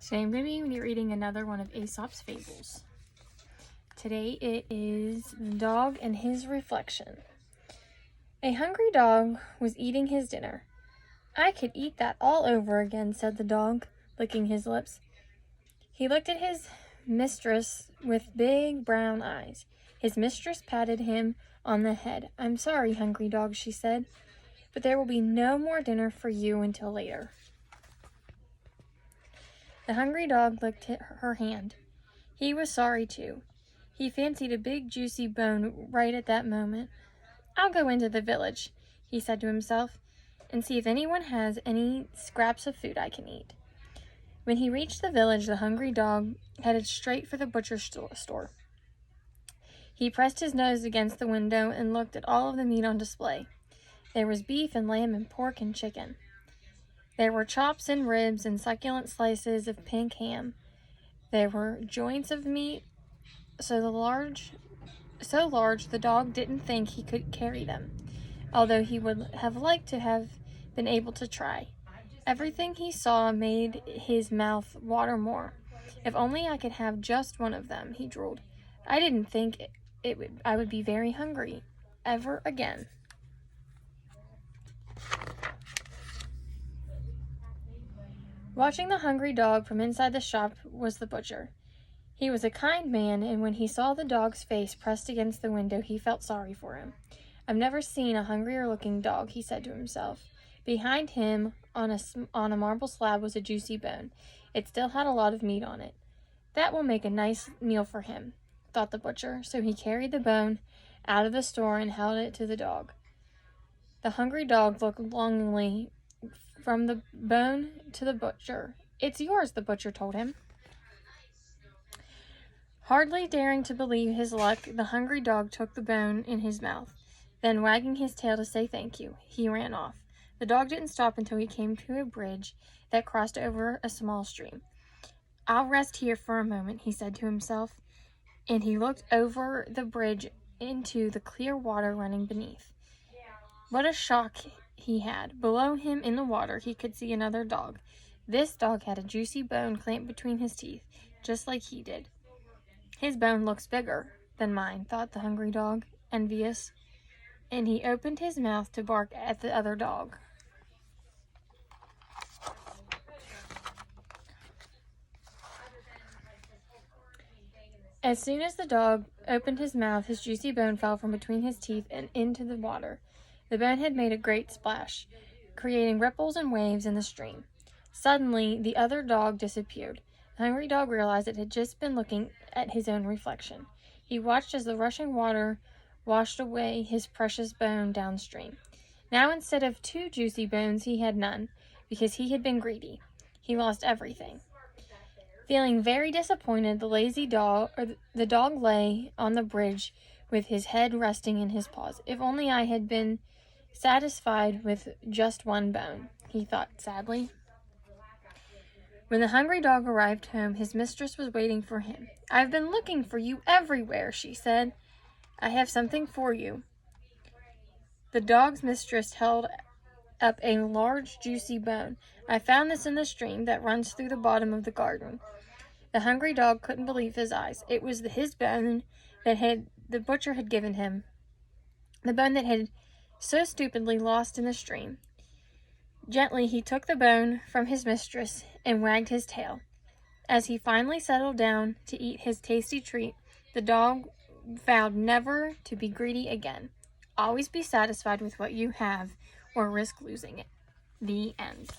Today I'm going to be reading another one of Aesop's fables. Today it is The Dog and His Reflection. A hungry dog was eating his dinner. "I could eat that all over again," said the dog, licking his lips. He looked at his mistress with big brown eyes. His mistress patted him on the head. "I'm sorry, hungry dog," she said, "but there will be no more dinner for you until later." The hungry dog licked her hand. He was sorry too. He fancied a big juicy bone right at that moment. "I'll go into the village," he said to himself, "and see if anyone has any scraps of food I can eat." When he reached the village, the hungry dog headed straight for the butcher's store. He pressed his nose against the window and looked at all of the meat on display. There was beef and lamb and pork and chicken. There were chops and ribs and succulent slices of pink ham. There were joints of meat so large the dog didn't think he could carry them, although he would have liked to have been able to try. Everything he saw made his mouth water more. "If only I could have just one of them," he drooled. "I didn't think I would be very hungry ever again." Watching the hungry dog from inside the shop was the butcher. He was a kind man, and when he saw the dog's face pressed against the window, he felt sorry for him. "I've never seen a hungrier-looking dog," he said to himself. Behind him, on a marble slab, was a juicy bone. It still had a lot of meat on it. "That will make a nice meal for him," thought the butcher, so he carried the bone out of the store and held it to the dog. The hungry dog looked longingly from the bone to the butcher. "It's yours," the butcher told him. Hardly daring to believe his luck, the hungry dog took the bone in his mouth. Then, wagging his tail to say thank you, he ran off. The dog didn't stop until he came to a bridge that crossed over a small stream. "I'll rest here for a moment," he said to himself, and he looked over the bridge into the clear water running beneath. What a shock he had! Below him in the water he could see another dog. This dog had a juicy bone clamped between his teeth, just like he did. "His bone looks bigger than mine," thought the hungry dog, envious, and he opened his mouth to bark at the other dog. As soon as the dog opened his mouth, his juicy bone fell from between his teeth and into the water. The bone had made a great splash, creating ripples and waves in the stream. Suddenly, the other dog disappeared. The hungry dog realized it had just been looking at his own reflection. He watched as the rushing water washed away his precious bone downstream. Now, instead of 2 juicy bones, he had none, because he had been greedy. He lost everything. Feeling very disappointed, the dog lay on the bridge with his head resting in his paws. "If only I had been satisfied with just one bone," he thought sadly. When the hungry dog arrived home, his mistress was waiting for him. "I've been looking for you everywhere," she said. "I have something for you." The dog's mistress held up a large, juicy bone. "I found this in the stream that runs through the bottom of the garden." The hungry dog couldn't believe his eyes. It was his bone that the butcher had given him, the bone that had so stupidly lost in the stream. Gently, he took the bone from his mistress and wagged his tail. As he finally settled down to eat his tasty treat, the dog vowed never to be greedy again. Always be satisfied with what you have or risk losing it. The end.